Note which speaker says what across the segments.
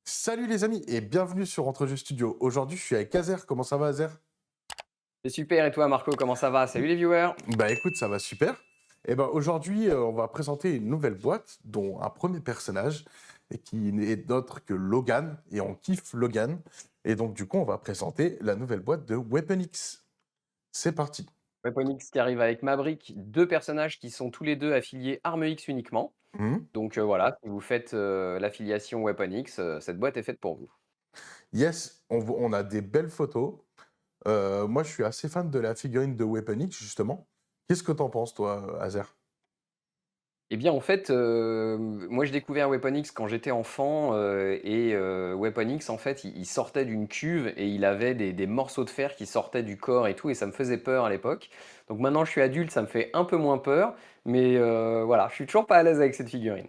Speaker 1: Salut les amis et bienvenue sur Entre Jeux Studio. Aujourd'hui, je suis avec Azer. Comment ça va, Azer?
Speaker 2: C'est super et toi Marco, comment ça va? Salut les viewers!
Speaker 1: Bah écoute, ça va super. Et ben aujourd'hui, on va présenter une nouvelle boîte dont un premier personnage et qui n'est d'autre que Logan et on kiffe Logan. Et donc du coup, on va présenter la nouvelle boîte de Weapon X. C'est parti.
Speaker 2: Weaponix qui arrive avec Maverick, 2 personnages qui sont tous les 2 affiliés Arme X uniquement.
Speaker 1: Mhm.
Speaker 2: Donc voilà, si vous faites, l'affiliation Weaponix, cette boîte est faite pour vous.
Speaker 1: Yes, on a des belles photos. Moi, je suis assez fan de la figurine de Weapon X, justement. Qu'est-ce que t'en penses, toi, Azer?
Speaker 2: Eh bien en fait, moi j'ai découvert Weaponix quand j'étais enfant, Weaponix en fait il sortait d'une cuve et il avait des morceaux de fer qui sortaient du corps et tout et ça me faisait peur à l'époque. Donc maintenant je suis adulte, ça me fait un peu moins peur, mais voilà, je suis toujours pas à l'aise avec cette figurine.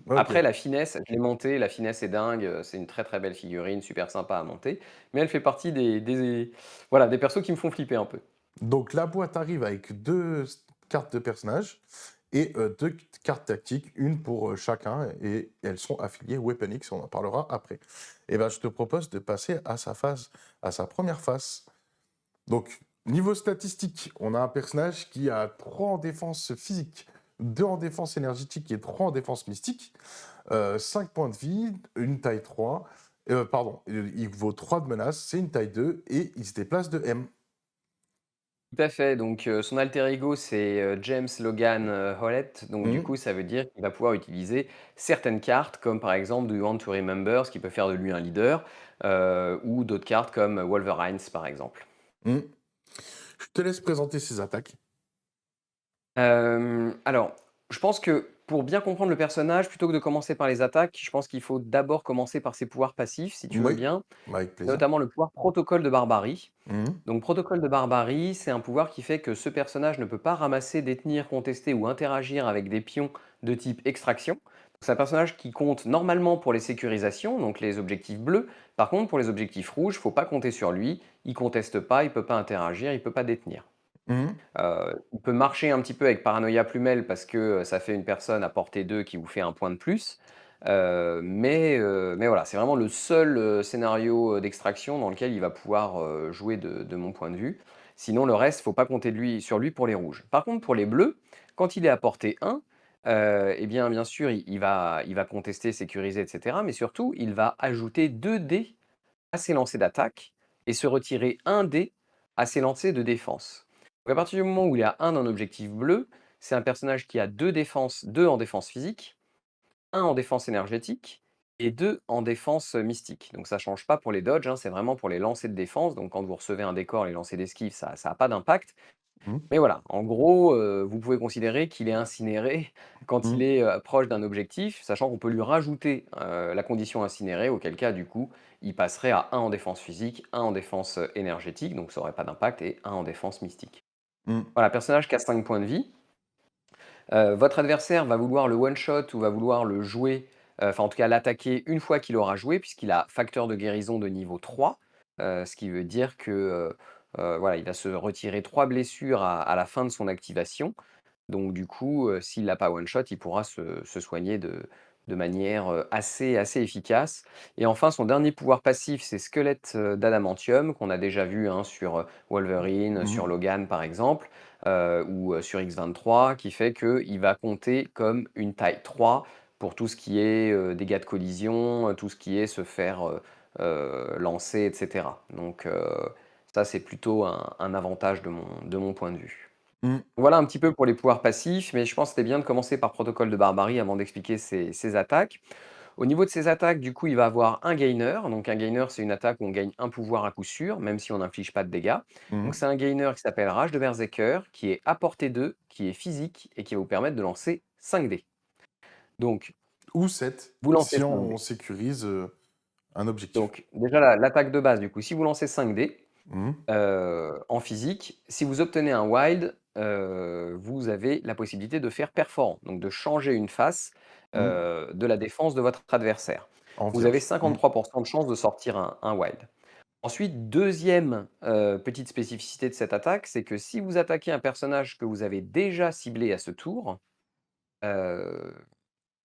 Speaker 1: Ok.
Speaker 2: Après la finesse, je l'ai montée, la finesse est dingue, c'est une très, très belle figurine, super sympa à monter, mais elle fait partie des voilà, des persos qui me font flipper un peu.
Speaker 1: Donc la boîte arrive avec deux cartes de personnages et deux cartes tactiques, une pour chacun, et elles sont affiliées Weapon X, on en parlera après. Et ben je te propose de passer à sa phase, à sa première phase. Donc niveau statistique, on a un personnage qui a 3 en défense physique, 2 en défense énergétique et 3 en défense mystique, 5 points de vie, une taille 3, pardon, il vaut 3 de menace, c'est une taille 2 et il se déplace de M.
Speaker 2: Tout à fait, donc son alter ego c'est, James Logan, Howlett, donc du
Speaker 1: Mhm.
Speaker 2: coup ça veut dire qu'il va pouvoir utiliser certaines cartes comme par exemple Do You Want to Remember, ce qui peut faire de lui un leader, ou d'autres cartes comme Wolverines par exemple.
Speaker 1: Mhm. Je te laisse présenter ses attaques.
Speaker 2: Alors, je pense que pour bien comprendre le personnage, plutôt que de commencer par les attaques, je pense qu'il faut d'abord commencer par ses pouvoirs passifs, si tu veux
Speaker 1: Oui,
Speaker 2: bien,
Speaker 1: avec plaisir.
Speaker 2: notamment le pouvoir Protocole de Barbarie.
Speaker 1: Mhm.
Speaker 2: Donc Protocole de Barbarie, c'est un pouvoir qui fait que ce personnage ne peut pas ramasser, détenir, contester ou interagir avec des pions de type extraction. C'est un personnage qui compte normalement pour les sécurisations, donc les objectifs bleus. Par contre, pour les objectifs rouges, il ne faut pas compter sur lui. Il conteste pas, il peut pas interagir, il peut pas détenir.
Speaker 1: Mhm.
Speaker 2: Il peut marcher un petit peu avec Paranoïa Plumelle parce que, ça fait une personne à portée 2 qui vous fait un point de plus. Mais voilà, c'est vraiment le seul, scénario, d'extraction dans lequel il va pouvoir, jouer de mon point de vue. Sinon le reste, faut pas compter sur lui pour les rouges. Par contre pour les bleus, quand il est à portée 1, et bien sûr il va contester, sécuriser et cetera, mais surtout il va ajouter 2 dés à ses lancers d'attaque et se retirer 1 dé à ses lancers de défense. Donc à partir du moment où il a 1 d'un objectif bleu, c'est un personnage qui a 2 défenses, 2 en défense physique, 1 en défense énergétique et 2 en défense, mystique. Donc ça change pas pour les dodges, hein, c'est vraiment pour les lancers de défense. Donc quand vous recevez un décor, les lancers d'esquive, ça a pas d'impact.
Speaker 1: Mhm.
Speaker 2: Mais voilà, en gros, vous pouvez considérer qu'il est incinéré quand il
Speaker 1: Mhm.
Speaker 2: est, proche d'un objectif, sachant qu'on peut lui rajouter, la condition incinéré, auquel cas, du coup, il passerait à 1 en défense physique, 1 en défense, énergétique, donc ça aurait pas d'impact et 1 en défense mystique.
Speaker 1: Mhm.
Speaker 2: Voilà, personnage qui a 5 points de vie. Votre adversaire va vouloir le one shot ou va vouloir le jouer, enfin en tout cas l'attaquer une fois qu'il aura joué puisqu'il a facteur de guérison de niveau 3, ce qui veut dire que, voilà, il va se retirer 3 blessures à la fin de son activation. Donc du coup, s'il l'a pas one shot, il pourra se soigner de manière, assez efficace et enfin son dernier pouvoir passif, c'est Squelette, d'adamantium qu'on a déjà vu, hein, sur, Wolverine, sur
Speaker 1: Mhm.
Speaker 2: Logan par exemple, ou, sur X-23 qui fait qu'il va compter comme une taille 3 pour tout ce qui est, dégâts de collision, tout ce qui est se faire, lancer et cetera. Donc, ça c'est plutôt un avantage de mon point de vue.
Speaker 1: Mhm.
Speaker 2: Voilà un petit peu pour les pouvoirs passifs, mais je pense que c'était bien de commencer par Protocole de Barbarie avant d'expliquer ses attaques. Au niveau de ses attaques, du coup, il va avoir un gainer. Donc un gainer, c'est une attaque où on gagne un pouvoir à coup sûr, même si on n'inflige pas de dégâts. Donc
Speaker 1: Mhm.
Speaker 2: c'est un gainer qui s'appelle Rage de Berserker, qui est à portée 2, qui est physique et qui va vous permettre de lancer 5 dés. Donc,
Speaker 1: Ou 7
Speaker 2: vous lancez
Speaker 1: si
Speaker 2: 5
Speaker 1: on
Speaker 2: dés.
Speaker 1: sécurise un objectif.
Speaker 2: Donc déjà l'attaque de base, du coup, si vous lancez 5 dés,
Speaker 1: Mhm.
Speaker 2: en physique, si vous obtenez un wild, vous avez la possibilité de faire perforant, donc de changer une face,
Speaker 1: Mhm.
Speaker 2: de la défense de votre adversaire.
Speaker 1: En
Speaker 2: Vous avez
Speaker 1: vierge. Mhm.
Speaker 2: 53 de chance de sortir un wild. Ensuite, deuxième petite spécificité de cette attaque, c'est que si vous attaquez un personnage que vous avez déjà ciblé à ce tour, heu,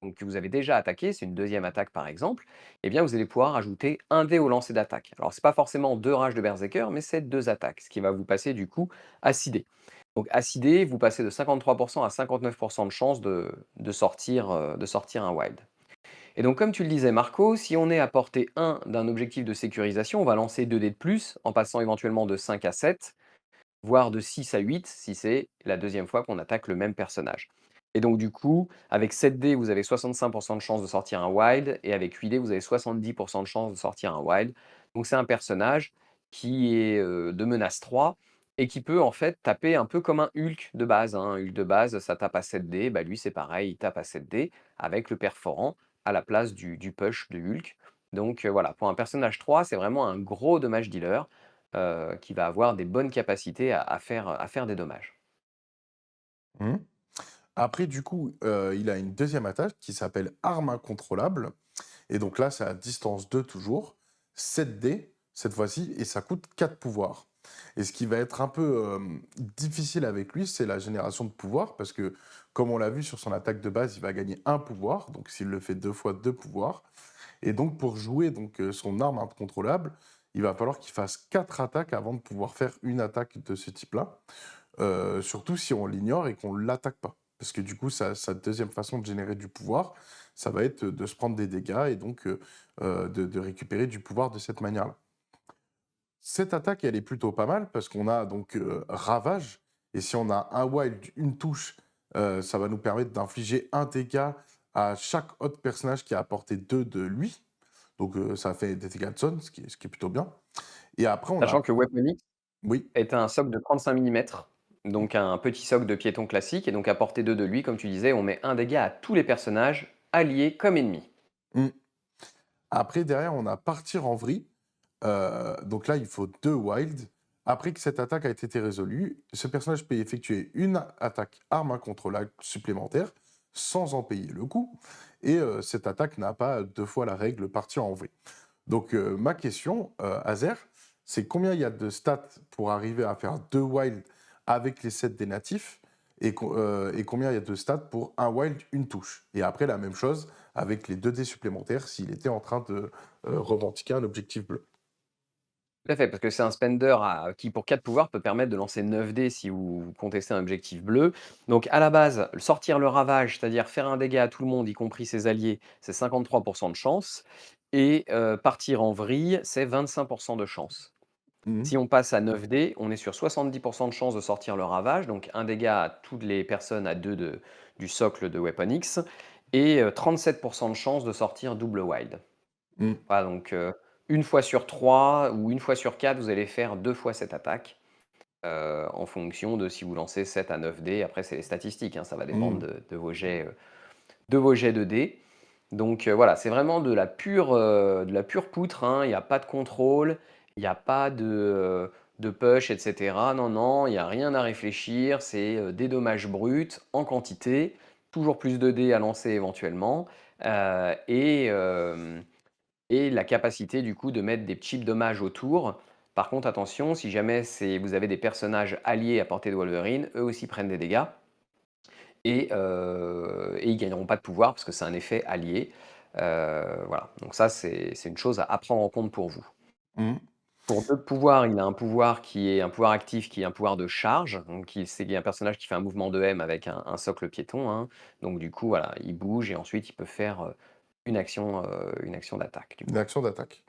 Speaker 2: donc que vous avez déjà attaqué, c'est une deuxième attaque par exemple, eh bien vous allez pouvoir ajouter un dé au lancer d'attaque. Alors c'est pas forcément 2 rages de berserker, mais c'est 2 attaques, ce qui va vous passer du coup à 6 dés. Donc à 6 dés, vous passez de 53 à 59 de chance de sortir un wild. Et donc comme tu le disais Marco, si on est à portée 1 d'un objectif de sécurisation, on va lancer 2 dés de plus, en passant éventuellement de 5 à 7, voire de 6 à 8 si c'est la deuxième fois qu'on attaque le même personnage. Et donc du coup, avec 7 dés, vous avez 65 de chance de sortir un wild, et avec 8 dés, vous avez 70 de chance de sortir un wild. Donc c'est un personnage qui est de menace 3 et qui peut en fait taper un peu comme un Hulk de base, hein. Un Hulk de base, ça tape à 7 dés, bah lui c'est pareil, il tape à 7 dés avec le perforant à la place du push de Hulk. Donc voilà, pour un personnage 3, c'est vraiment un gros dommage dealer qui va avoir des bonnes capacités à faire des dommages.
Speaker 1: Mmh. Après, du coup, il a une deuxième attaque qui s'appelle arme incontrôlable. Et donc là, c'est à distance 2 toujours, 7 dés cette fois-ci, et ça coûte 4 pouvoirs. Et ce qui va être un peu difficile avec lui, c'est la génération de pouvoirs, parce que comme on l'a vu sur son attaque de base, il va gagner un pouvoir, donc s'il le fait 2 fois, 2 pouvoirs. Et donc pour jouer donc, son arme incontrôlable, il va falloir qu'il fasse 4 attaques avant de pouvoir faire une attaque de ce type-là. Surtout si on l'ignore et qu'on ne l'attaque pas. Parce que du coup, sa deuxième façon de générer du pouvoir, ça va être de se prendre des dégâts et donc de récupérer du pouvoir de cette manière-là. Cette attaque, elle est plutôt pas mal parce qu'on a donc Ravage, et si on a un wild, une touche, ça va nous permettre d'infliger un dégât à chaque autre personnage qui a apporté 2 de lui. Donc ça fait des dégâts de zone, ce qui est plutôt bien. Et après, on
Speaker 2: Sachant
Speaker 1: a...
Speaker 2: que Weapon X
Speaker 1: Oui.
Speaker 2: est un soc de 35 millimètres, donc un petit soc de piéton classique, et donc à portée 2 de lui, comme tu disais, on met un dégât à tous les personnages, alliés comme ennemis.
Speaker 1: Mm. Après, derrière, on a Partir en vrille. Donc là, il faut 2 wild. Après que cette attaque a été résolue, ce personnage peut effectuer une attaque arme incontrôlable supplémentaire sans en payer le coût. Et cette attaque n'a pas 2 fois la règle partir en vrille. Donc ma question, Azer, c'est combien il y a de stats pour arriver à faire 2 wild avec les 7 des natifs, et combien il y a de stats pour un wild, une touche. Et après, la même chose avec les 2 dés supplémentaires s'il était en train de revendiquer un objectif bleu.
Speaker 2: Tout à fait, parce que c'est un spender qui, pour 4 pouvoirs, peut permettre de lancer 9 dés si vous contestez un objectif bleu. Donc, à la base, sortir le ravage, c'est-à-dire faire un dégât à tout le monde, y compris ses alliés, c'est 53 de chance. Et partir en vrille, c'est 25 de chance.
Speaker 1: Mhm.
Speaker 2: Si on passe à 9 dés, on est sur 70 de chance de sortir le ravage, donc un dégât à toutes les personnes à 2 du socle de Weapon X, et 37 de chance de sortir double wild.
Speaker 1: Mhm.
Speaker 2: Voilà, donc une fois sur 3 ou une fois sur 4, vous allez faire 2 fois cette attaque, en fonction de si vous lancez 7 à 9 dés. Après, c'est les statistiques, hein, ça va dépendre
Speaker 1: Mhm.
Speaker 2: de vos jets de dés. Donc voilà, c'est vraiment de la pure poutre, hein. Il n'y a pas de contrôle, il n'y a pas de push, et cetera. Non, non, il n'y a rien à réfléchir, c'est des dommages bruts en quantité, toujours plus de dés à lancer éventuellement, et la capacité du coup de mettre des chips dommages autour. Par contre, attention, si jamais vous avez des personnages alliés à portée de Wolverine, eux aussi prennent des dégâts, et ils gagneront pas de pouvoir parce que c'est un effet allié. Voilà, donc ça c'est une chose à prendre en compte pour vous.
Speaker 1: Mhm.
Speaker 2: Pour d'autres pouvoirs, il a un pouvoir qui est un pouvoir actif, qui est un pouvoir de charge. Donc c'est un personnage qui fait un mouvement de M avec un socle piéton, hein. Donc du coup, voilà, il bouge et ensuite il peut faire une action d'attaque du
Speaker 1: Une
Speaker 2: coup.
Speaker 1: action d'attaque.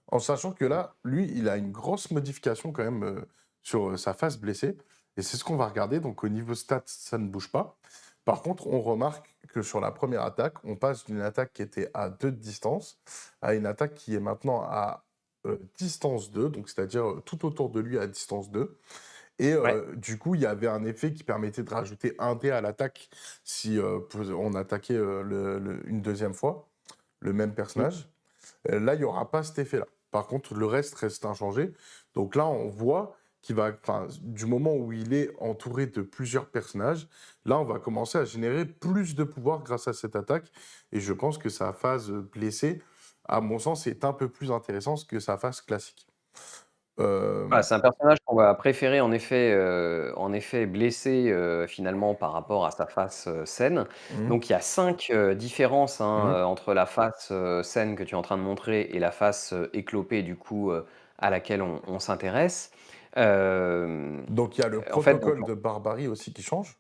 Speaker 1: En sachant que là, lui, il a une grosse modification quand même sur sa face blessée. Et c'est ce qu'on va regarder. Donc au niveau stats, ça ne bouge pas. Par contre, on remarque que sur la première attaque, on passe d'une attaque qui était à 2 de distance à une attaque qui est maintenant à distance 2, donc c'est-à-dire tout autour de lui à distance 2. Et
Speaker 2: Ouais.
Speaker 1: du coup, il y avait un effet qui permettait de rajouter un dé à l'attaque si on attaquait une deuxième fois le même
Speaker 2: Mmh.
Speaker 1: personnage. Là, il n'y aura pas cet effet-là. Par contre, le reste reste inchangé. Donc là, on voit qu'il va, enfin, du moment où il est entouré de plusieurs personnages, là, on va commencer à générer plus de pouvoir grâce à cette attaque. Et je pense que sa phase blessée, à mon sens, est un peu plus intéressante que sa phase classique.
Speaker 2: Voilà,
Speaker 1: Euh,
Speaker 2: c'est un personnage qu'on va préférer en effet blessé, finalement par rapport à sa face, saine.
Speaker 1: mhm,
Speaker 2: Donc il y a 5 différences, hein,
Speaker 1: mhm.
Speaker 2: entre la face, saine que tu es en train de montrer et la face, éclopée du coup, à laquelle on s'intéresse. Hem,
Speaker 1: Donc il y a le
Speaker 2: en fait donc
Speaker 1: protocole de barbarie aussi qui change.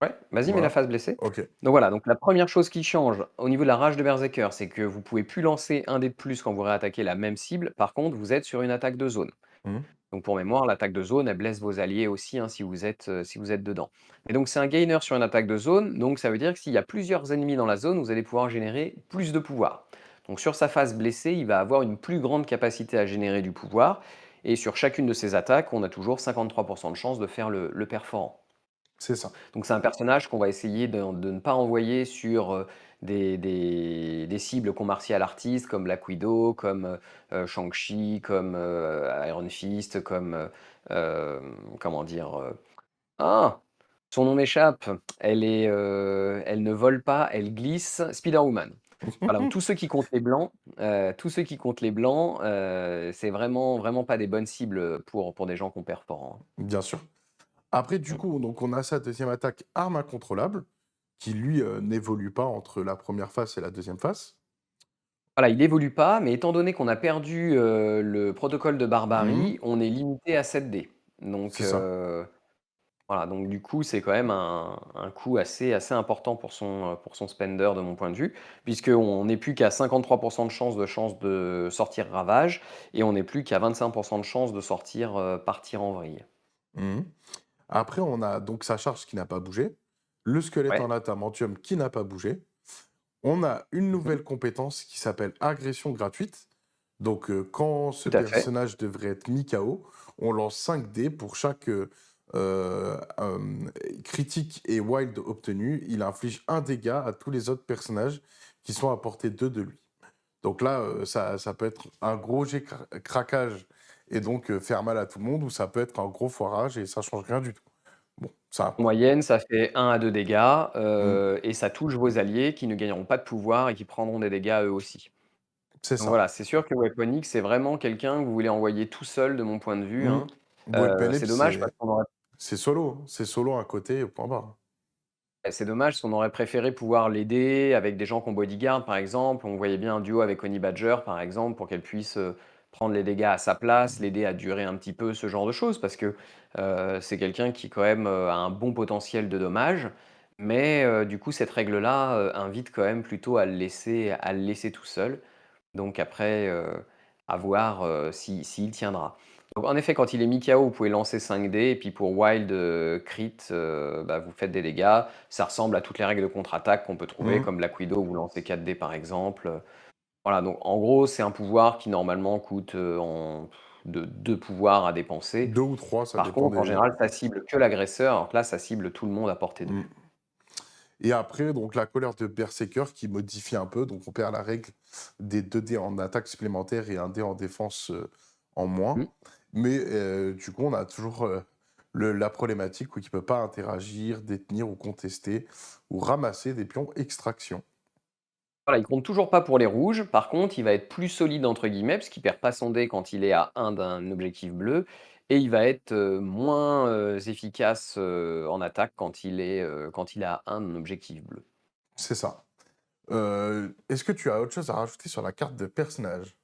Speaker 2: ouais, vas-y, mets la
Speaker 1: Voilà.
Speaker 2: face blessée.
Speaker 1: Ok.
Speaker 2: Donc voilà, donc la première chose qui change au niveau de la rage de berserker, c'est que vous pouvez plus lancer un dé de plus quand vous réattaquez la même cible. Par contre, vous êtes sur une attaque de zone.
Speaker 1: Mhm,
Speaker 2: Donc pour mémoire, l'attaque de zone, elle blesse vos alliés aussi, hein, si vous êtes dedans. Et donc c'est un gainer sur une attaque de zone, donc ça veut dire que s'il y a plusieurs ennemis dans la zone, vous allez pouvoir générer plus de pouvoir. Donc sur sa phase blessée, il va avoir une plus grande capacité à générer du pouvoir, et sur chacune de ses attaques, on a toujours 53% de chance de faire le perforant.
Speaker 1: c'est ça.
Speaker 2: Donc c'est un personnage qu'on va essayer de ne pas envoyer sur des cibles qu'on martial artiste comme Black Widow, comme Shang-Chi, comme Iron Fist, comme comment dire ah son nom m'échappe. Elle ne vole pas, elle glisse. Spider-Woman. Voilà, donc tous ceux qui comptent les blancs, c'est vraiment vraiment pas des bonnes cibles pour des gens qui ont perforant,
Speaker 1: Bien sûr. Après, du
Speaker 2: hein.
Speaker 1: coup, donc on a sa deuxième attaque, arme incontrôlable, qui lui n'évolue pas entre la première phase et la deuxième phase.
Speaker 2: Voilà, il évolue pas, mais étant donné qu'on a perdu, le protocole de
Speaker 1: Mhm,
Speaker 2: barbarie, on est limité à 7 dés. Donc,
Speaker 1: c'est ça.
Speaker 2: voilà, donc du coup, c'est quand même un coût assez important pour son spender de mon point de vue, puisqu'on n'est plus qu'à 53% de chance de sortir Ravage et on n'est plus qu'à 25% de chance de sortir, Partir en vrille.
Speaker 1: Mhm. Après, on a donc sa charge qui n'a pas bougé, le squelette
Speaker 2: Ouais.
Speaker 1: en adamantium qui n'a pas bougé. On a une
Speaker 2: Mmh.
Speaker 1: nouvelle compétence qui s'appelle agression gratuite. Donc, quand ce
Speaker 2: Tout à fait.
Speaker 1: personnage devrait être mis KO, on lance 5 dés pour chaque critique et wild obtenu. Il inflige un dégât à tous les autres personnages qui sont à portée 2 de lui. Donc là, ça peut être un gros jet craquage et donc faire mal à tout le monde, ou ça peut être un gros foirage et ça change rien du tout. Bon, ça.
Speaker 2: En moyenne, ça fait 1 à 2 dégâts,
Speaker 1: Mm,
Speaker 2: et ça touche vos alliés qui ne gagneront pas de pouvoir et qui prendront des dégâts eux aussi.
Speaker 1: c'est
Speaker 2: Donc
Speaker 1: ça.
Speaker 2: voilà, c'est sûr que Weapon X, c'est vraiment quelqu'un que vous voulez envoyer tout seul de mon point de vue,
Speaker 1: Mm.
Speaker 2: hein.
Speaker 1: Weapon
Speaker 2: C'est
Speaker 1: Apes,
Speaker 2: dommage parce qu'on aurait
Speaker 1: c'est solo. C'est solo à côté, point barre.
Speaker 2: c'est dommage parce qu'on aurait préféré pouvoir l'aider avec des gens qui ont bodyguard, par exemple. On voyait bien un duo avec Honey Badger, par exemple, pour qu'elle puisse, prendre les dégâts à sa place, l'aider à durer un petit peu, ce genre de choses. Parce que, c'est quelqu'un qui quand même, a un bon potentiel de dommages. Mais, du coup, cette règle-là, invite quand même plutôt à le laisser tout seul. Donc après, à voir, s'il tiendra. Donc en effet, quand il est mis KO, vous pouvez lancer 5 dés et puis pour wild, crit, bah, vous faites des dégâts. Ça ressemble à toutes les règles de contre-attaque qu'on peut trouver,
Speaker 1: Mm.
Speaker 2: comme Black Widow, vous lancez 4 dés par exemple. Voilà, donc en gros, c'est un pouvoir qui normalement coûte, en de 2 pouvoirs à dépenser.
Speaker 1: 2 ou 3, ça
Speaker 2: Par
Speaker 1: dépend
Speaker 2: contre, en
Speaker 1: des.
Speaker 2: général, ça cible que l'agresseur, alors que là, ça cible tout le monde à portée 2.
Speaker 1: Mm. Et après, donc la colère de Berserker qui modifie un peu. Donc on perd la règle des 2 dés en attaque supplémentaire et un dé en défense en moins.
Speaker 2: Mmh.
Speaker 1: Mais du coup, on a toujours la problématique où il ne peut pas interagir, détenir ou contester ou ramasser des pions extraction.
Speaker 2: Voilà, il compte toujours pas pour les rouges. Par contre, il va être plus «solide» entre guillemets, parce qu'il perd pas son dé quand il est à 1 d'un objectif bleu et il va être, moins, efficace, en attaque quand il est à 1 d'un objectif bleu.
Speaker 1: C'est ça. Est-ce que tu as autre chose à rajouter sur la carte de personnage?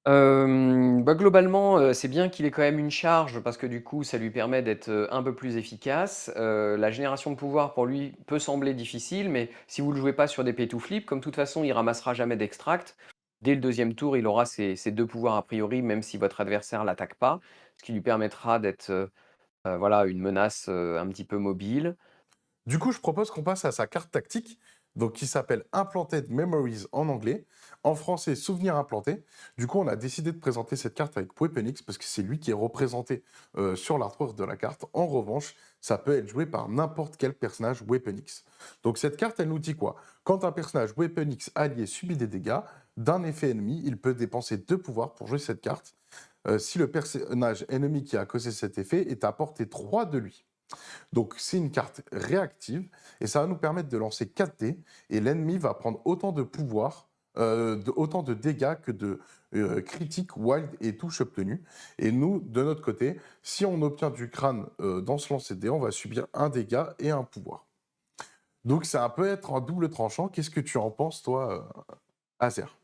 Speaker 2: Bah, globalement, c'est bien qu'il ait quand même une charge parce que du coup, ça lui permet d'être, un peu plus efficace. La génération de pouvoir pour lui peut sembler difficile, mais si vous ne le jouez pas sur des pay to flip, comme de toute façon il ramassera jamais d'extract, dès le deuxième tour, il aura ses 2 pouvoirs a priori, même si votre adversaire l'attaque pas, ce qui lui permettra d'être, voilà, une menace, un petit peu mobile.
Speaker 1: Du coup, je propose qu'on passe à sa carte tactique, donc qui s'appelle Implanted Memories en anglais, en français Souvenir implanté. Du coup, on a décidé de présenter cette carte avec Weapon X parce que c'est lui qui est représenté sur l'artwork de la carte. En revanche, ça peut être joué par n'importe quel personnage Weapon X. Donc cette carte, elle nous dit quoi? Quand un personnage Weapon X allié subit des dégâts d'un effet ennemi, il peut dépenser 2 pouvoirs pour jouer cette carte. Si le personnage ennemi qui a causé cet effet est à portée 3 de lui. Donc c'est une carte réactive et ça va nous permettre de lancer 4 dés et l'ennemi va prendre autant de pouvoir autant de dégâts que de critiques, wild et touches obtenues. Et nous, de notre côté, si on obtient du crâne dans ce lancer de dés, on va subir un dégât et un pouvoir. Donc ça peut être un double tranchant. Qu'est-ce que tu en penses, toi, Azer?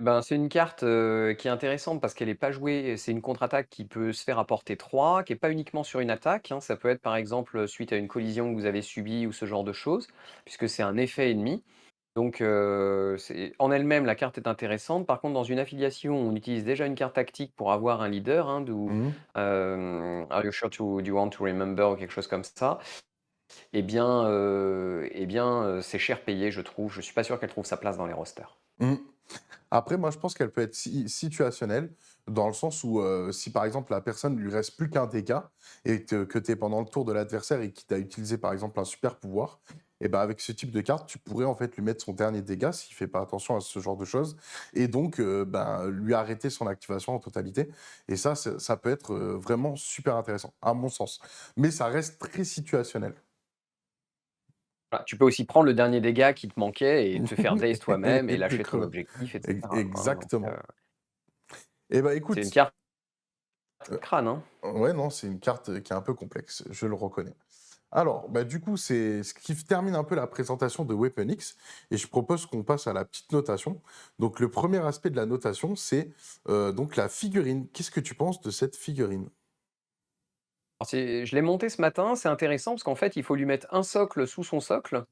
Speaker 2: Eh ben, c'est une carte, qui est intéressante parce qu'elle est pas jouée c'est une contre-attaque qui peut se faire apporter 3, qui est pas uniquement sur une attaque, hein. Ça peut être, par exemple, suite à une collision que vous avez subie ou ce genre de choses, puisque c'est un effet ennemi. Donc, c'est en elle-même, la carte est intéressante. Par contre, dans une affiliation, on utilise déjà une carte tactique pour avoir un leader, hein, d'où,
Speaker 1: Mhm.
Speaker 2: «Are you sure to do you want to remember?» ou quelque chose comme ça. C'est cher payé, je trouve. Je suis pas sûr qu'elle trouve sa place dans les rosters.
Speaker 1: Mhm. Après, moi, je pense qu'elle peut être situationnelle, dans le sens où, si par exemple la personne lui reste plus qu'un dégât et que tu es pendant le tour de l'adversaire et qu'il t'a utilisé par exemple un super pouvoir, et ben avec ce type de carte, tu pourrais en fait lui mettre son dernier dégât s'il fait pas attention à ce genre de choses, et donc ben, lui arrêter son activation en totalité. Et ça peut être vraiment super intéressant, à mon sens. Mais ça reste très situationnel.
Speaker 2: Voilà, tu peux aussi prendre le dernier dégât qui te manquait et te faire daze toi-même et
Speaker 1: Et te
Speaker 2: lâcher ton
Speaker 1: crever.
Speaker 2: objectif, et cetera, quoi, hein, donc
Speaker 1: Exactement. Et ben
Speaker 2: c'est une
Speaker 1: écoute,
Speaker 2: carte crâne, hein.
Speaker 1: ouais, non, c'est une carte qui est un peu complexe, je le reconnais. Alors, bah, du coup, c'est ce qui termine un peu la présentation de Weapon X, et je propose qu'on passe à la petite notation. Donc, le premier aspect de la notation, c'est donc la figurine. Qu'est-ce que tu penses de cette figurine?
Speaker 2: Alors je l'ai montée ce matin, c'est intéressant parce qu'en fait, il faut lui mettre un socle sous son socle.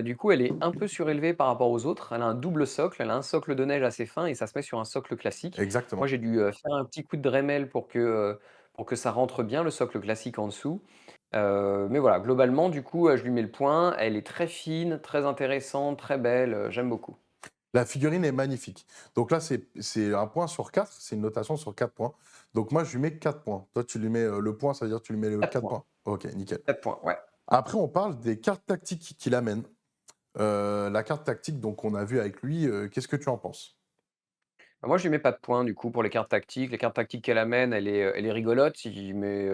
Speaker 2: Du coup, elle est un peu surélevée par rapport aux autres. Elle a un double socle, elle a un socle de neige assez fin et ça se met sur un socle classique. Moi,
Speaker 1: Exactement.
Speaker 2: j'ai dû, faire un petit coup de Dremel pour que ça rentre bien, le socle classique en dessous. Mais voilà, globalement, du coup, je lui mets le point. Elle est très fine, très intéressante, très belle, j'aime beaucoup.
Speaker 1: La figurine est magnifique. Donc là, c'est un point sur 4, c'est une notation sur 4 points. Donc moi, je lui mets 4 points. Toi, tu lui mets le point, ça veut dire que tu lui mets le
Speaker 2: 4
Speaker 1: 4
Speaker 2: points,
Speaker 1: points. Ok, nickel.
Speaker 2: 4 points, ouais.
Speaker 1: Après, on parle des cartes tactiques qu'il amène. La carte tactique donc qu'on a vue avec lui, qu'est-ce que tu en penses?
Speaker 2: Bah, moi, je lui mets pas de points, du coup, pour les cartes tactiques. Les cartes tactiques qu'elle amène, elle est rigolote, mais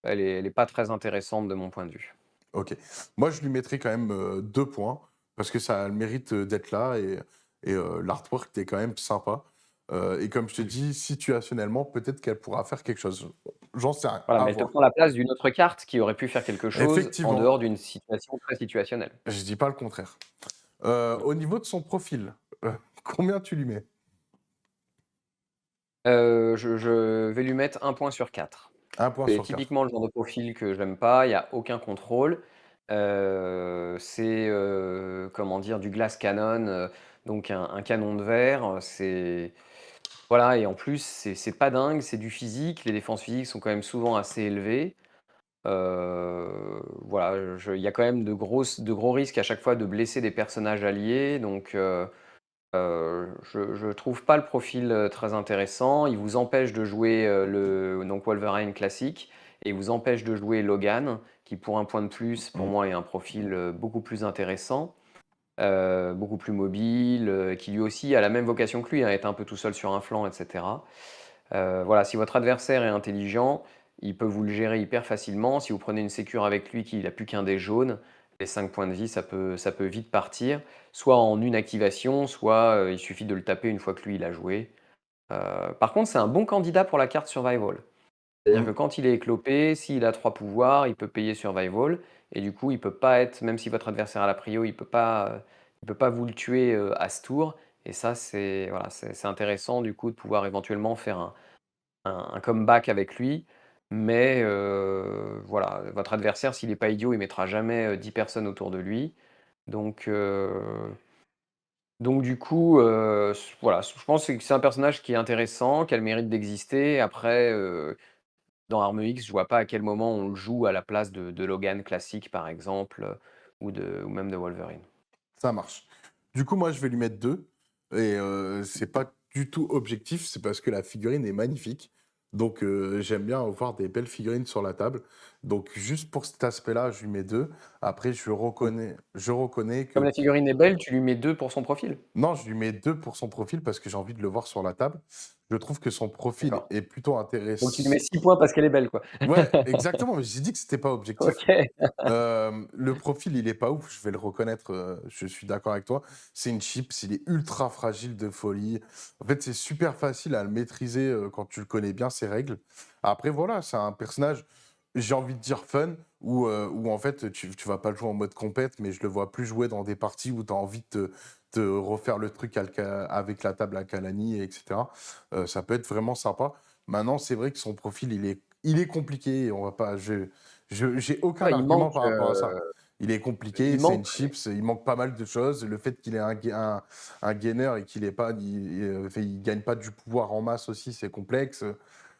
Speaker 2: elle est pas très intéressante de mon point de vue.
Speaker 1: OK. Moi, je lui mettrais quand même, 2 points parce que ça a le mérite, d'être là, et l'artwork est quand même sympa, et comme je te dis, situationnellement, peut-être qu'elle pourra faire quelque chose. J'en sais rien,
Speaker 2: Voilà,
Speaker 1: à
Speaker 2: mais elle te
Speaker 1: voir.
Speaker 2: prend la place d'une autre carte qui aurait pu faire quelque chose en
Speaker 1: Effectivement,
Speaker 2: dehors d'une situation très situationnelle.
Speaker 1: je dis pas le contraire.
Speaker 2: Mmh.
Speaker 1: Au niveau de son profil, combien tu lui mets?
Speaker 2: Je vais lui mettre un point sur 4.
Speaker 1: Un point
Speaker 2: C'est
Speaker 1: sur 4.
Speaker 2: typiquement le genre de profil que j'aime pas, il y a aucun contrôle. C'est, comment dire? Du glass cannon, donc un canon de verre, c'est voilà, et en plus, c'est pas dingue, c'est du physique. Les défenses physiques sont quand même souvent assez élevées. Voilà, il y a quand même de gros risques à chaque fois de blesser des personnages alliés, donc je trouve pas le profil, très intéressant. Il vous empêche de jouer, donc Wolverine classique, et il vous empêche de jouer Logan, qui pour un point de plus, pour
Speaker 1: Mmh.
Speaker 2: moi, est un profil, beaucoup plus intéressant, beaucoup plus mobile, qui lui aussi a la même vocation que lui, hein, être un peu tout seul sur un flanc, et cetera. Voilà, si votre adversaire est intelligent, il peut vous le gérer hyper facilement. Si vous prenez une sécure avec lui, qu'il a plus qu'un dé jaune, les 5 points de vie, ça peut vite partir, soit en une activation, soit, il suffit de le taper une fois que lui, il a joué. Par contre, c'est un bon candidat pour la carte survival. C'est-à-dire que
Speaker 1: Mmh.
Speaker 2: quand il est éclopé, s'il a 3 pouvoirs, il peut payer survival, et du coup, il peut pas être, même si votre adversaire a la prio, il peut pas vous le tuer, à ce tour, et ça, c'est voilà, c'est intéressant du coup de pouvoir éventuellement faire un comeback avec lui. Mais voilà, votre adversaire, s'il est pas idiot, il mettra jamais, 10 personnes autour de lui. Donc du coup, voilà, je pense que c'est un personnage qui est intéressant, qui a le mérite d'exister. Après, dans Arme X, je vois pas à quel moment on le joue à la place de Logan classique, par exemple, ou même de Wolverine.
Speaker 1: Ça marche. Du coup, moi, je vais lui mettre 2, et c'est pas du tout objectif, c'est parce que la figurine est magnifique. Donc j'aime bien avoir des belles figurines sur la table. Donc juste pour cet aspect-là, je lui mets 2. Après, je reconnais
Speaker 2: Comme
Speaker 1: que
Speaker 2: la figurine est belle, tu lui mets 2 pour son profil?
Speaker 1: non, je lui mets 2 pour son profil parce que j'ai envie de le voir sur la table. Je trouve que son profil
Speaker 2: D'accord.
Speaker 1: est plutôt
Speaker 2: Donc tu lui mets
Speaker 1: intéressant.
Speaker 2: 6 points parce qu'elle est belle, quoi?
Speaker 1: Ouais, exactement, mais j'ai dit que c'était pas objectif.
Speaker 2: OK.
Speaker 1: Le profil, il est pas ouf, je vais le reconnaître, je suis d'accord avec toi. C'est une chips, il est ultra fragile de folie. En fait, c'est super facile à le maîtriser, quand tu le connais bien, ses règles. Après voilà, c'est un personnage, j'ai envie de dire fun, où en fait, tu vas pas le jouer en mode compète, mais je le vois plus jouer dans des parties où tu as envie de te refaire le truc avec la table à Kalani et cetera. Ça peut être vraiment sympa. Maintenant, c'est vrai que son profil, il est compliqué, on va pas j'ai aucun
Speaker 2: Ouais,
Speaker 1: argument par rapport à ça. Il est
Speaker 2: il
Speaker 1: compliqué, c'est
Speaker 2: manque
Speaker 1: une chips, il manque pas mal de choses. Le fait qu'il ait un gainer et qu'il ait pas enfin, il gagne pas du pouvoir en masse aussi, c'est complexe.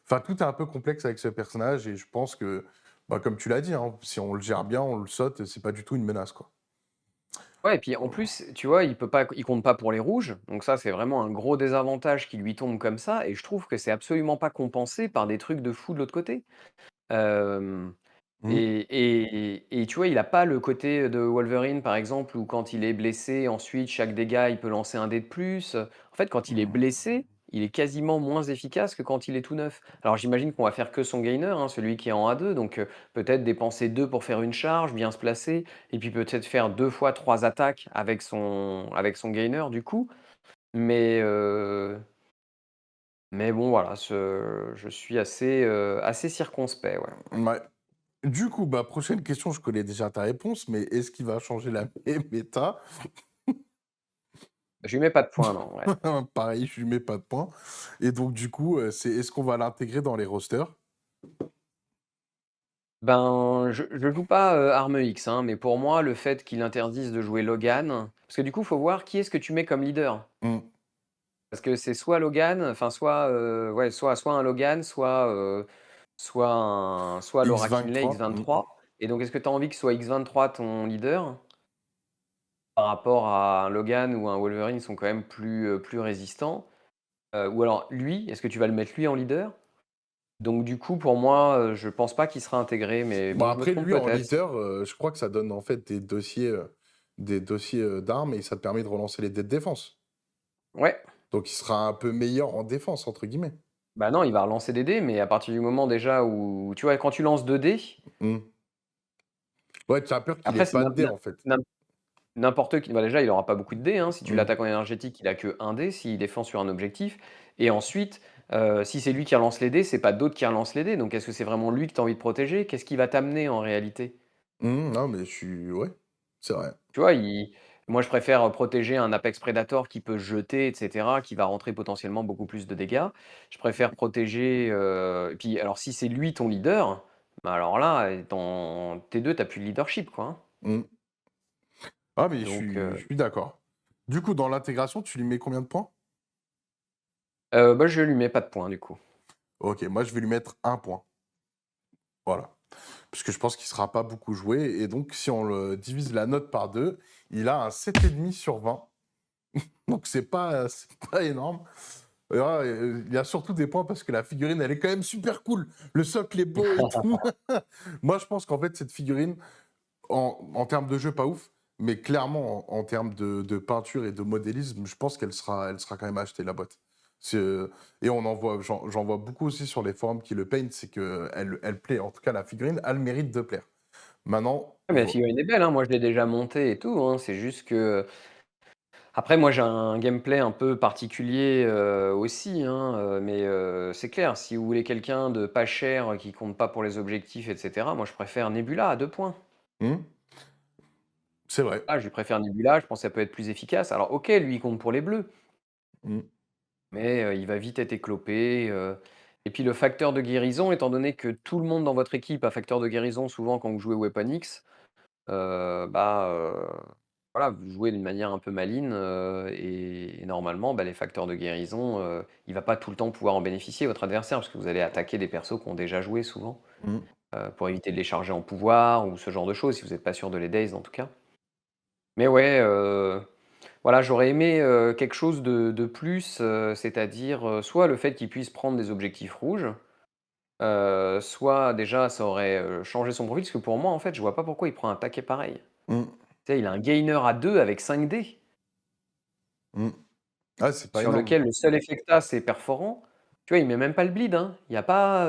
Speaker 1: Enfin, tout est un peu complexe avec ce personnage et je pense que, bah, comme tu l'as dit, hein, si on le gère bien, on le saute, c'est pas du tout une menace, quoi.
Speaker 2: ouais et puis en plus, tu vois, il compte pas pour les rouges, donc ça, c'est vraiment un gros désavantage qui lui tombe comme ça et je trouve que c'est absolument pas compensé par des trucs de fou de l'autre côté. Hem
Speaker 1: Mmh.
Speaker 2: et tu vois, il a pas le côté de Wolverine, par exemple, où quand il est blessé, ensuite, chaque dégât, il peut lancer un dé de plus. En fait, quand il est blessé, il est quasiment moins efficace que quand il est tout neuf. Alors j'imagine qu'on va faire que son gainer, hein, celui qui est en A2, donc peut-être dépenser 2 pour faire une charge, bien se placer et puis peut-être faire 2 fois 3 attaques avec son gainer, du coup. Mais mais bon, voilà, je suis assez circonspect, ouais.
Speaker 1: Ouais. Du coup, bah, prochaine question, je connais déjà ta réponse, mais est-ce qu'il va changer la méta?
Speaker 2: Je lui mets pas de points, non, ouais.
Speaker 1: Pareil, je lui mets pas de points et donc du coup, c'est est-ce qu'on va l'intégrer dans les rosters?
Speaker 2: Ben, je joue pas, Arme X, hein, mais pour moi, le fait qu'il interdise de jouer Logan parce que du coup, faut voir qui est-ce que tu mets comme leader.
Speaker 1: Mmh.
Speaker 2: Parce que c'est soit Logan, enfin soit, ouais, soit un Logan, soit Laura Kinley
Speaker 1: X23,
Speaker 2: X23 et donc est-ce que tu as envie que ce soit X23 ton leader? Par rapport à un Logan ou un Wolverine, ils sont quand même plus résistants. Ou alors lui, est-ce que tu vas le mettre lui en leader? Donc du coup, pour moi, je pense pas qu'il sera intégré, mais
Speaker 1: Bon
Speaker 2: bon, je me
Speaker 1: après
Speaker 2: trompe
Speaker 1: lui en
Speaker 2: peut-être.
Speaker 1: leader, je crois que ça donne en fait des dossiers, d'armes et ça te permet de relancer les dés de défense.
Speaker 2: Ouais.
Speaker 1: Donc il sera un peu «meilleur en défense» entre guillemets.
Speaker 2: Bah non, il va relancer des dés, mais à partir du moment déjà où tu vois, quand tu lances 2 dés,
Speaker 1: Mmh. Ouais, tu as peur qu'il ait
Speaker 2: après c'est
Speaker 1: pas de dés en fait.
Speaker 2: n'importe qui bah déjà, il aura pas beaucoup de dés, hein. Si tu
Speaker 1: Mmh.
Speaker 2: l'attaques en énergétique, il a que un dé s'il défend sur un objectif et ensuite, si c'est lui qui relance les dés, c'est pas d'autres qui relancent les dés, donc est-ce que c'est vraiment lui que tu as envie de protéger? Qu'est-ce qu'il va t'amener en réalité?
Speaker 1: Non mais je suis ouais, c'est vrai.
Speaker 2: Tu vois, moi je préfère, protéger un Apex Predator qui peut se jeter et cetera, qui va rentrer potentiellement beaucoup plus de dégâts. Je préfère protéger, et puis alors si c'est lui ton leader, bah alors là, dans T2 tu as plus de leadership quoi, hein.
Speaker 1: Mmh. Ah mais je
Speaker 2: Donc
Speaker 1: suis je suis d'accord. Du coup dans l'intégration, tu lui mets combien de points?
Speaker 2: bah je lui mets pas de points du coup.
Speaker 1: OK, moi je vais lui mettre un point. Voilà. Puisque je pense qu'il sera pas beaucoup joué et donc si on le divise la note par 2, il a un 7,5 sur 20. Donc c'est pas énorme. Et voilà, il y a surtout des points parce que la figurine, elle est quand même super cool. Le socle est beau et tout. Moi, je pense qu'en fait, cette figurine, en termes de jeu, pas ouf, mais clairement, en termes de peinture et de modélisme, je pense elle sera quand même achetée, la boîte. Et j'en vois beaucoup aussi sur les forums qui le peignent, c'est qu'elle plaît. En tout cas, la figurine a le mérite de plaire. Maintenant,
Speaker 2: Ouais mais la figurine est belle, hein, moi je l'ai déjà montée et tout, hein, c'est juste que après moi j'ai un gameplay un peu particulier, aussi, hein, mais c'est clair, si vous voulez quelqu'un de pas cher, qui compte pas pour les objectifs et cetera, moi je préfère Nebula à 2 points.
Speaker 1: mmh, c'est vrai.
Speaker 2: Ah, je lui préfère Nebula, je pense que ça peut être plus efficace. Alors OK, lui, il compte pour les bleus,
Speaker 1: Mmh,
Speaker 2: mais il va vite être éclopé, et puis le facteur de guérison, étant donné que tout le monde dans votre équipe a facteur de guérison souvent quand vous jouez Weapon X, bah, voilà, vous jouez d'une manière un peu maligne, et normalement, bah, les facteurs de guérison, il va pas tout le temps pouvoir en bénéficier votre adversaire, parce que vous allez attaquer des persos qui ont déjà joué souvent,
Speaker 1: mmh.
Speaker 2: pour éviter de les charger en pouvoir ou ce genre de choses, si vous n'êtes pas sûr de les daze en tout cas. Mais ouais, voilà, j'aurais aimé, quelque chose de plus, c'est-à-dire, soit le fait qu'il puisse prendre des objectifs rouges, soit déjà ça aurait, changé son profil, parce que pour moi, en fait, je vois pas pourquoi il prend un taquet pareil.
Speaker 1: Mmh.
Speaker 2: Tu sais, il a un gainer à 2 avec 5 dés,
Speaker 1: Mmh. Ah, c'est pas
Speaker 2: sur
Speaker 1: énorme.
Speaker 2: lequel le seul effet que tu as, c'est perforant. Tu vois, il met même pas le bleed, hein. Il y a pas,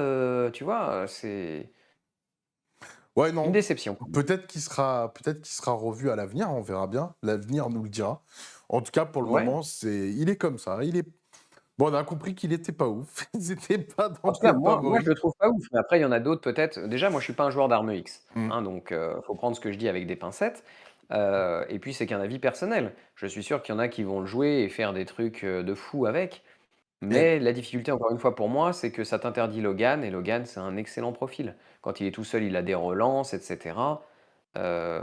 Speaker 2: tu vois, c'est
Speaker 1: Ouais,
Speaker 2: une
Speaker 1: non,
Speaker 2: déception pour moi.
Speaker 1: peut-être qu'il sera revu à l'avenir, on verra bien. L'avenir nous le dira. En tout cas, pour le
Speaker 2: Ouais.
Speaker 1: moment, il est comme ça. Bon, on a compris qu'il était pas ouf. Ils étaient pas
Speaker 2: En
Speaker 1: dans
Speaker 2: tout cas,
Speaker 1: tes
Speaker 2: moi je
Speaker 1: favoris.
Speaker 2: le trouve pas ouf, mais après il y en a d'autres peut-être déjà moi je suis pas un joueur d'armes X,
Speaker 1: Mmh.
Speaker 2: hein, donc faut prendre ce que je dis avec des pincettes, et puis c'est qu'un avis personnel. Je suis sûr qu'il y en a qui vont le jouer et faire des trucs, de fou avec,
Speaker 1: Et
Speaker 2: mais la difficulté encore une fois pour moi, c'est que ça t'interdit Logan et Logan c'est un excellent profil. Quand il est tout seul, il a des relances et cetera, heu,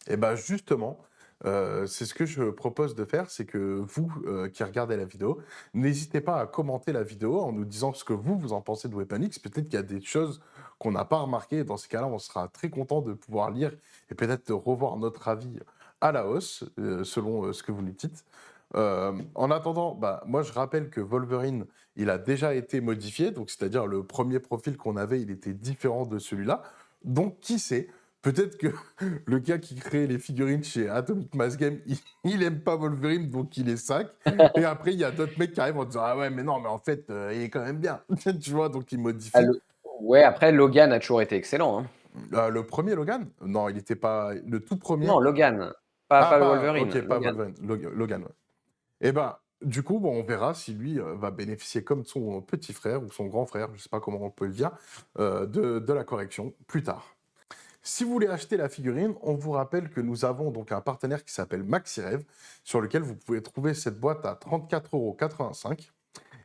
Speaker 1: Et bah, justement, c'est ce que je propose de faire, c'est que vous, qui regardez la vidéo, n'hésitez pas à commenter la vidéo en nous disant ce que vous en pensez de Weapon X. Peut-être qu'il y a des choses qu'on n'a pas remarquées. Dans ces cas-là, on sera très content de pouvoir lire et peut-être de revoir notre avis à la hausse, selon, ce que vous nous dites. En attendant, bah, moi, je rappelle que Wolverine, il a déjà été modifié, donc c'est-à-dire le premier profil qu'on avait, il était différent de celui-là. Donc qui sait? Peut-être que le gars qui crée les figurines chez Atomic Mass Game, il aime pas Wolverine, donc il les sac. Et après, il y a d'autres mecs qui arrivent en disant: «Ah ouais, mais non, mais en fait, il est quand même bien». Tu vois? Donc il
Speaker 2: ah
Speaker 1: modifie.
Speaker 2: le ouais après Logan a toujours été excellent, hein.
Speaker 1: Le 1er Logan? Non, il était pas le tout premier.
Speaker 2: Non Logan,
Speaker 1: Ah
Speaker 2: pas le
Speaker 1: pas
Speaker 2: Wolverine,
Speaker 1: OK, pas
Speaker 2: Logan.
Speaker 1: Wolverine, Logan, ouais. Et ben, du coup, bon, on verra si lui, va bénéficier comme son petit frère ou son grand frère, je sais pas comment on peut le dire, de la correction plus tard. Si vous voulez acheter la figurine, on vous rappelle que nous avons donc un partenaire qui s'appelle MaxiRev, sur lequel vous pouvez trouver cette boîte à 34,85 €.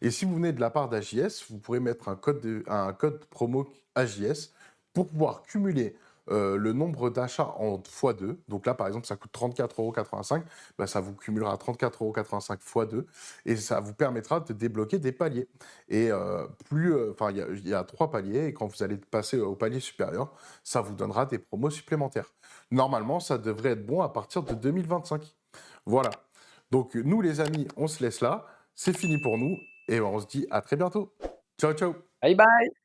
Speaker 1: Et si vous venez de la part d'AJS, vous pourrez mettre un code promo AJS pour pouvoir cumuler le nombre d'achats en x2. Donc là, par exemple, ça coûte 34,85 €. Bah, ça vous cumulera 34,85 € x2 et ça vous permettra de débloquer des paliers. Et enfin, il y a 3 paliers et quand vous allez passer au palier supérieur, ça vous donnera des promos supplémentaires. Normalement, ça devrait être bon à partir de 2025. Voilà. Donc nous, les amis, on se laisse là. C'est fini pour nous et on se dit à très bientôt. Ciao, ciao.
Speaker 2: Bye bye.